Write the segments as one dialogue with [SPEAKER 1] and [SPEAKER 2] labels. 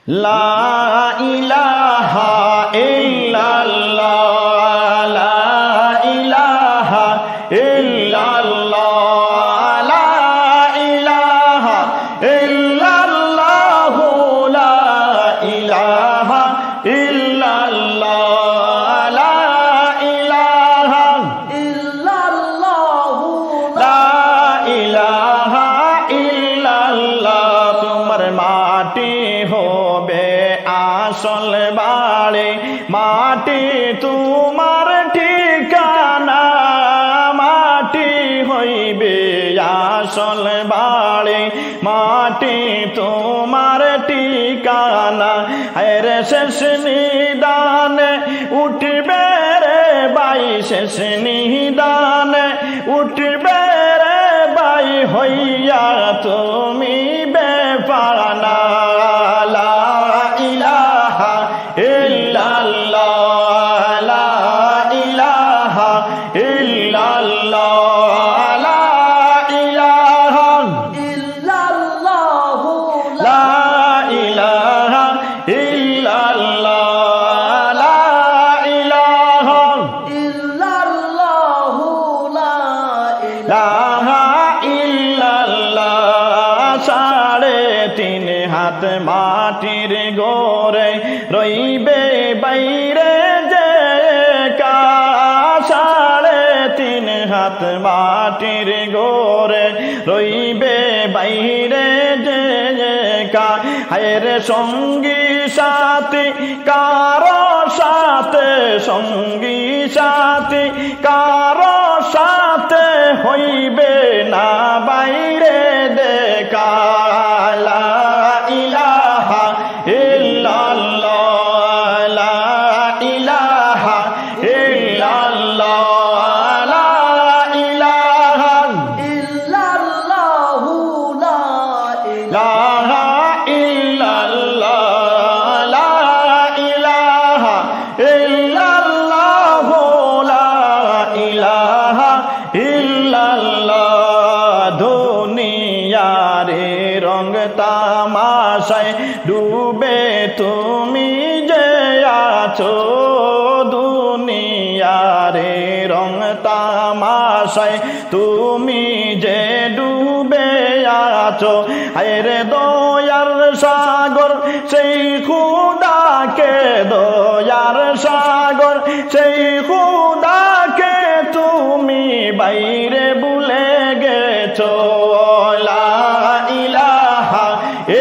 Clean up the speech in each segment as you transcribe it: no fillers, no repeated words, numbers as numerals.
[SPEAKER 1] লা ইলাহা ইল্লাল্লাহ লা ইলাহা ইল্লাল্লাহ লা ইলাহা ইল্লাল্লাহ লা ইলাহা ইল্লাল্লাহ লা ইলাহা ইল্লাল্লাহ লা ইলাহা ইল্লাল্লাহ তোমার মাটি হবে আসল বাড়ি মাটি তোমার ঠিকানা মাটি হইবে আসল বাড়ি মাটি তোমার ঠিকানা আরে শেষ নিদানে উঠবে রে বাই শেষ নিদানে উঠবে রে বাই হইয়া তুমি বেফানা লা ইলাহা ইল্লাল্লাহ লা ইলাহা ইল্লাল্লাহ লা ইলাহা ইল্লাল্লাহ লা ইলাহা ইল্লাল্লাহ লা ইলাহা ইল্লাল্লাহ লা ইলাহা ইল্লাল্লাহ সাড়ে তিন হাত মাটির গোরে রইবে বাইরে যে সাড়ে তিন হাত মাটির গোরে রইবে বাইরে যে হায়রে সঙ্গী সাথী কারো সাথে সঙ্গী সাথী কারো সাথে হইবে না বাইরে দেখা লা ইলাহা ইল্লাল্লাহ লা ইলাহা ইল্লাল্লাহ লা ইলাহা ইল্লাল্লাহ লা ইলাহা ইল্লাল্লাহ লা ইলাহা ইল্লাল্লাহ লা ইলাহা ইল্লাল্লাহ দুনিয়ারে রং তামাশায় ডুবে তুমি যে আছো দুনিয়ারে রং তামাশায় তুমি যে ডুবে আছো আরে দয়ার সাগর সেই খুদাকে দয়ার সাগর সেই খুদাকে তুমি বাইরে ভুলে গেছো লা ইলাহা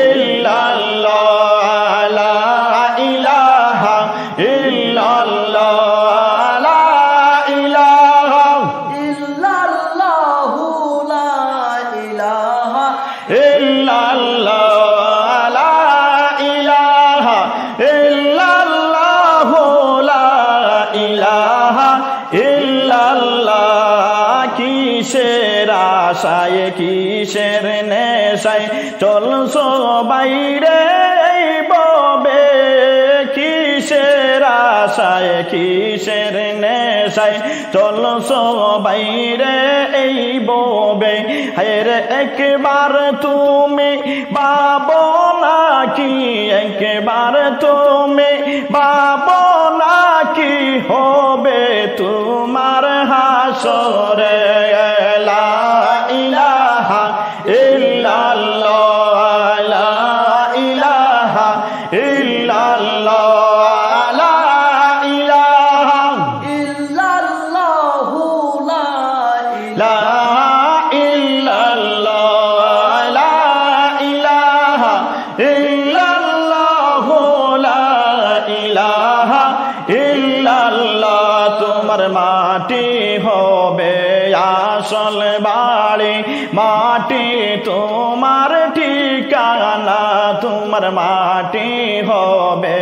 [SPEAKER 1] ইল্লাল্লাহ লা ইলাহা ইল্লাল্লাহ লা ইলাহা ইল্লাল্লাহ লা ইলাহা ইল্লাল্লাহ লা ইলাহা ইল্লাল্লাহ লা ইলাহা ইল্লাল্লাহ কিসের আশায় কিসের নেশায় চলছো বাইরে ববে কিসের আশায় কিসের নেশায় চলছো বাইরে এই ববে হায়রে একবার তুমি ভাবো নাকি একবার তুমি ভাবো নাকি হবে তোমার হাসরে লা ইলাহা ইল্লাল্লাহ লা ইলাহা ইল্লাল্লাহ লা ইলাহা ইল্লাল্লাহ লা ইলাহা ইল্লাল্লাহ লা ইলাহা ইল্লাল্লাহ লা ইলাহা ইল্লাল্লাহ তোমার মাটি হবে আসল বাড়ি মাটি তোমার ঠিকানা তোমার মাটি হবে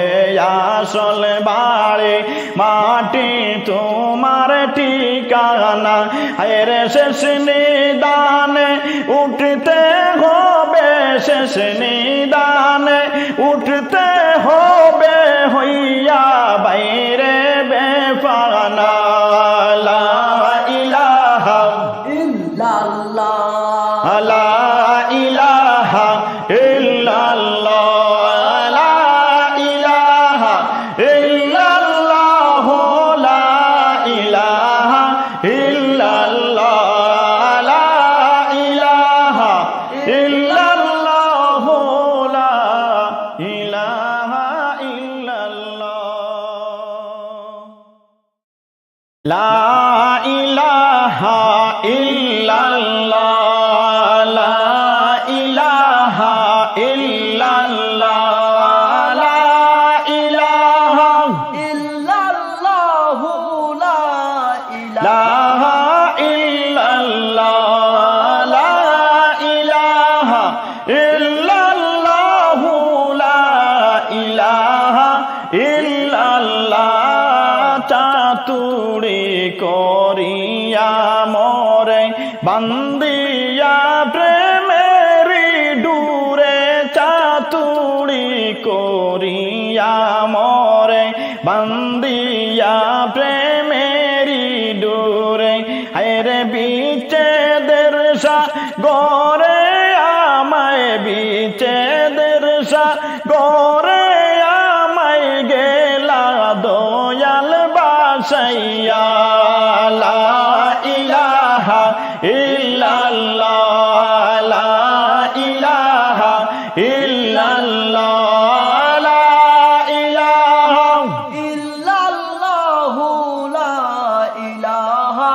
[SPEAKER 1] আসল বাড়ি মাটি তোমার ঠিকানা আরে শেষ নিদানে উঠতে হবে শেষ নিদানে উঠতে হবে হইয়া বাইরে বেফানা লা ইলাহা ইল্লাল্লাহ লা ইলাহা ইল্লাল্লাহ লা লা ইলাহা ইল্লাল্লাহ লা ইলাহা ইল্লাল্লাহ লা ইলাহা
[SPEAKER 2] ইল্লাল্লাহু লা
[SPEAKER 1] ইলাহা ইল্লাল্লাহ লা ইলাহা ইল্লাল্লাহু লা ইলাহা ইল্লাল্লাহ চাতুরি করিয়া মরে বান্দিয়া প্রেমেরি ডুরে চাতুরি করিয়া মরে বান্দিয়া প্রেমেরি ডুরে হায়রে বিচ্ছেদের সাগরে আমায় বিচ্ছেদের সাগরে আমায় গেলা দয়াল বাসাইয়া লা ইলাহা ইল্লাল্লাহ লা ইলাহা ইল্লাল্লাহ লা ইলাহা
[SPEAKER 2] ইল্লাল্লাহু লা ইলাহা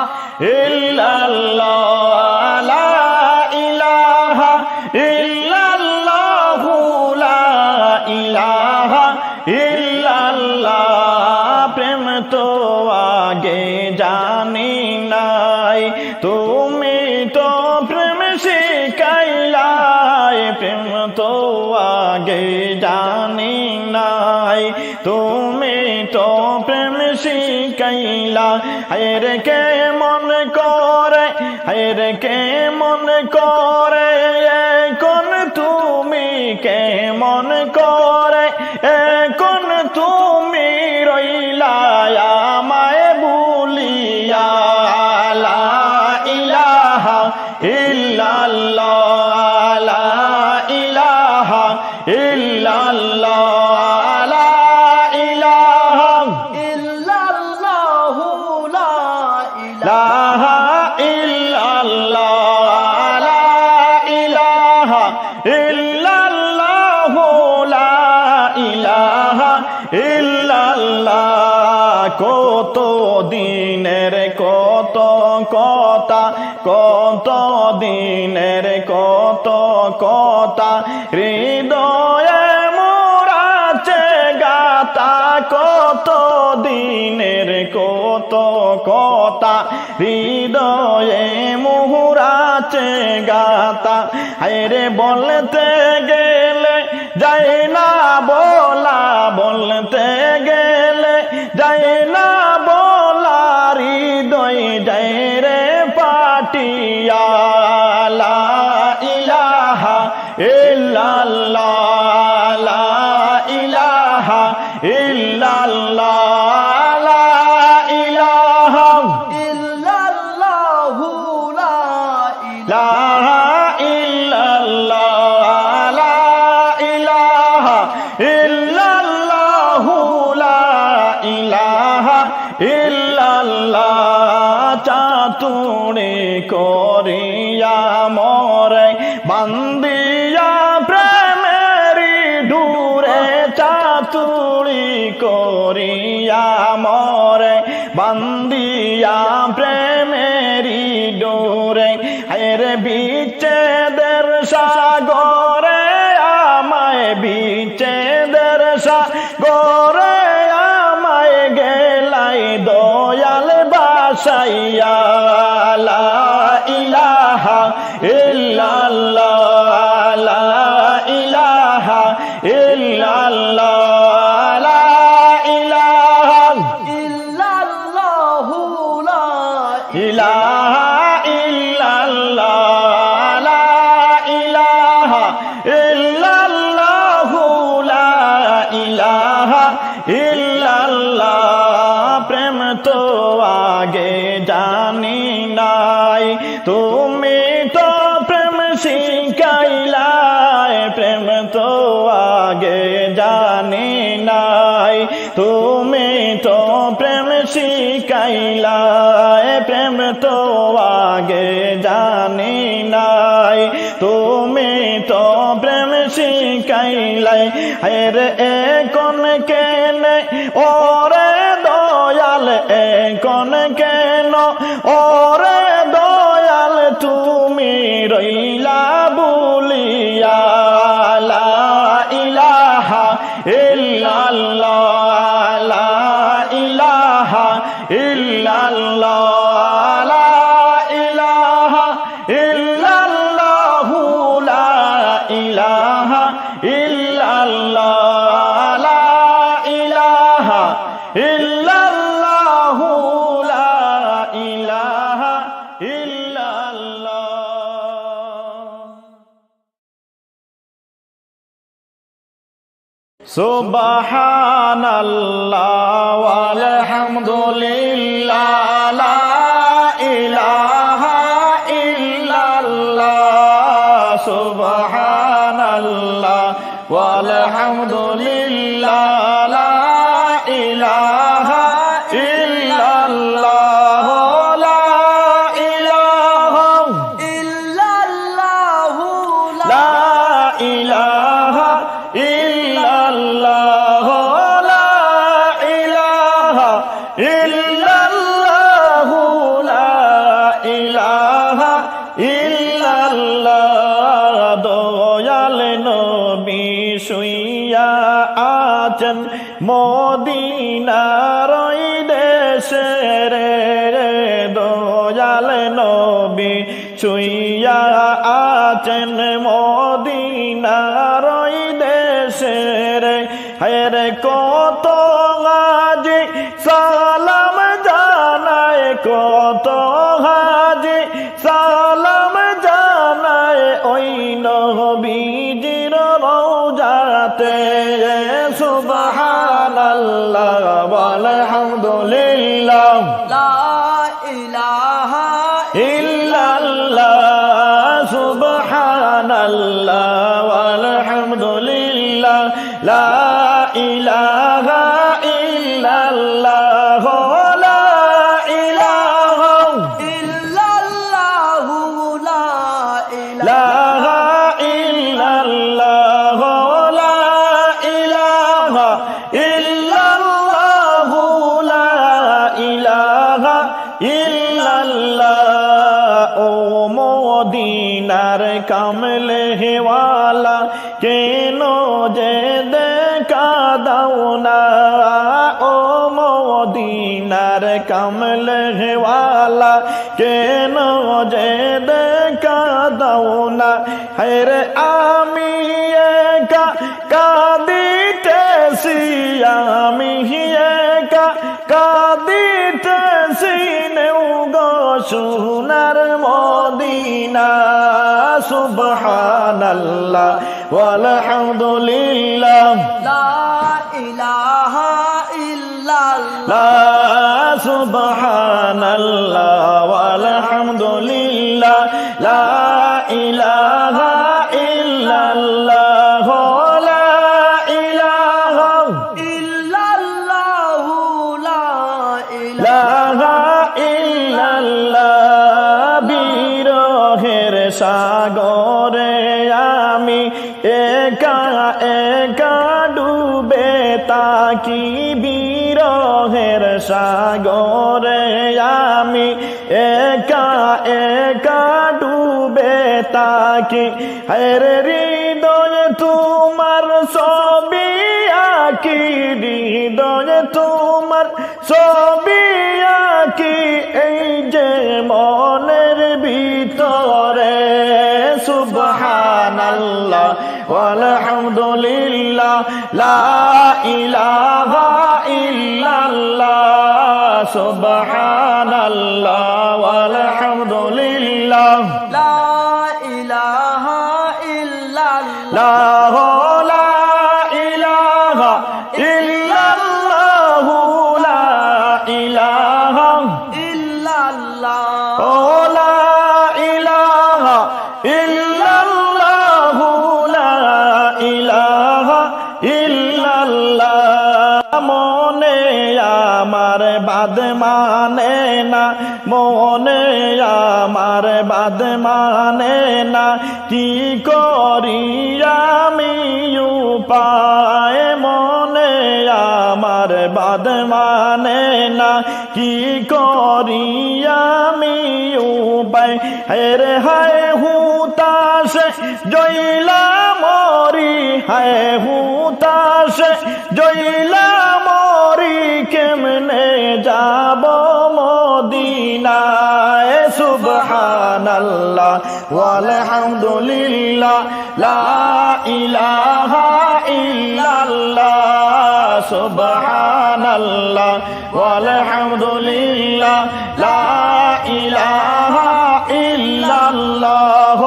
[SPEAKER 1] ইল্লাল্লাহ লা ইলাহা ইল্লাল্লাহু লা ইলাহা ইল্লাল্লাহ প্রেম তো আগে জানি নাই তুমি তো প্রেম শিখাইলাই প্রেম তো আগে জানি নাই তুমি তো প্রেম শিখাইলা হায়রে কে মন করে হায়রে কে মন করে এখন তুমি কে মন করে এখন তুমি রইলা আমায় ভুলিয়া লা ইলাহা ইল্লাল্লাহ লা ইলাহা ইল্লাল্লাহ লা ইলাহা
[SPEAKER 2] ইল্লাল্লাহু লা
[SPEAKER 1] ইলাহা ইল্লাল্লাহ লা ইলাহা ইল্লাল্লাহু লা ইলাহা ইল্লাল্লাহ কত দিনের কত কথা কত দিনের কত কথা হৃদয়ে মোরাছে গাতা কত দিনের কত কথা হৃদয়ে মোরাছে গাতা হায়রে বলতে গেলে যাই না বলা বলতে গেলে যাই না বলা হৃদয় যাই রে পাটিয়া লা ইলাহা ইল্লাল্লাহ লা ইলাহা ইল্লাল্লাহ লা ইলাহা
[SPEAKER 2] ইল্লাল্লাহু লা
[SPEAKER 1] ইলাহা ইল্লাল্লাহ লা ইলাহা ইল্লাল্লাহু লা ইলাহা ইল্লাল্লাহ চাতুরি করিয়া মরে বান্দিয়া প্রেমেরি ডুরে চাতুরি করিয়া মরে বান্দিয়া প্রেমেরি ডোরে হায়রে বিচ্ছেদের সাগরে আমায় বিচ্ছেদের সাগরে আমায় গেলাই দয়াল বাসাইয়া লা ইলাহা ইল্লাল্লাহ লা ইলাহা ইল্লাল্লাহ লা ইলাহা
[SPEAKER 2] ইল্লাল্লাহু লা
[SPEAKER 1] ইলাহা ইল্লাল্লাহ লা ইলাহা ইল্লাল্লাহু লা ইলাহা ইল্লাল্লাহ প্রেম তো আগে জানি নাই তুমি তো প্রেম শিখাইলাই প্রেম তো আগে জানি নাই তুমি তো প্রেম শিখাইলাই প্রেম তো আগে জানি নাই তুমি তো প্রেম শিখাইলাই হায়রে এখন কেনে ওরে দয়াল এখন কে ইল্লাল্লাহ লা ইলাহা ইল্লাল্লাহ লা ইলাহা ইল্লাল্লাহ লা ইলাহা ইল্লাল্লাহ লা ইলাহা ইল্লাল্লাহ সুবহানাল্লাহ ওয়ালহামদুলিল্লাহ লা ইলাহা ইল্লাল্লাহ সুবহানাল্লাহ ওয়ালহামদুলিল্লাহ লা ইলাহা ইল্লাল্লাহ লা ইলাহা
[SPEAKER 2] ইল্লাল্লাহ
[SPEAKER 1] লা ইলাহা ইল্লাল্লাহ লা ইলাহা ইল্লাল্লাহ লা ইলাহা ইল্লাল্লাহ দয়াল নবী শুইয়া আছেন মদিনার ওই দেশে রে দয়াল নবী শুইয়া আছেন মদিনার ওই দেশে রে রে কত হাজি সালাম জানায় কত হাজি সালাম জানায় ওই নবীজির রওজাতে সুবহানাল্লাহ ওয়ালহামদুলিল্লাহ
[SPEAKER 2] লা ইলাহা
[SPEAKER 1] ইল্লাল্লাহ সুবহানাল্লাহ ওয়ালহামদুলিল্লাহ লা ইলাহা ইল্লাল্লাহ লা ইলাহা
[SPEAKER 2] ইল্লাল্লাহ লা
[SPEAKER 1] ইলাহা ইল্লাল্লাহ লা ইলাহা ইল্লাল্লাহ লা ইলাহা ইল্লাল্লাহ ও মদিনার কামলে হেওয়ালা কেন যে দেখা দাও না ও মদিনার কামলে হেওয়ালা কেন যে দেখা দাও না হেরে আমি একা কাঁদিতেছি আমি একা কাঁদিতেছি নেও গো সোনার মদিনা সুবহানাল্লাহ ওয়ালহামদুলিল্লাহ
[SPEAKER 2] লা ইলাহা ইল্লাল্লাহ
[SPEAKER 1] লা সুবহানাল্লাহ ওয়ালহামদুলিল্লাহ লা ইলাহা ইল্লাল্লাহ লা ইলাহা
[SPEAKER 2] ইল্লাল্লাহ লা
[SPEAKER 1] ইলাহা ইল্লাল্লাহ বিরহের সাগরে আমি একা একা ডুবে তাকি বিরহের সাগরে আমি একা একা ডুবে তাকি হেরে হৃদয় তোমার ছবি আঁকি হৃদয় তোমার ছবি আঁকি এই যে মনের ভিতরে সুবহানাল্লাহ ওয়ালহামদুলিল্লাহ লা ইলাহা ইল্লাল্লাহ সুবহানাল্লাহ ওয়ালহামদুলিল্লাহ
[SPEAKER 2] লা ইলাহা
[SPEAKER 1] লা
[SPEAKER 2] ইল্লাল্লাহ
[SPEAKER 1] ইলাহা ইল্লাল্লাহ লা ইলাহা
[SPEAKER 2] ইল্লাল্লাহ
[SPEAKER 1] লা ইলাহা ইল্লাল্লাহ লা ইলাহা ইল্লাল্লাহ মনে আমার বাদ মানে না মনে আমার বাদ মানে না কি করি আমি উপায় মনে আমার বাদ মানে না কি করি আমি উপায় হেরে হায় হুতাশে জইলা মরি হায় হুতাশে জইলা মরি কেমনে যাব মদিনায় সুবহানাল্লাহ ওয়ালহামদুলিল্লাহ লা ইলাহা ইল্লাল্লাহ সুবহানাল্লাহ ওয়ালহামদুলিল্লাহ লা ইলাহা ইল্লাল্লাহ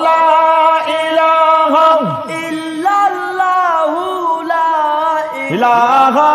[SPEAKER 1] লা ইলাহা
[SPEAKER 2] ইল্লাল্লাহু লা
[SPEAKER 1] ইলাহা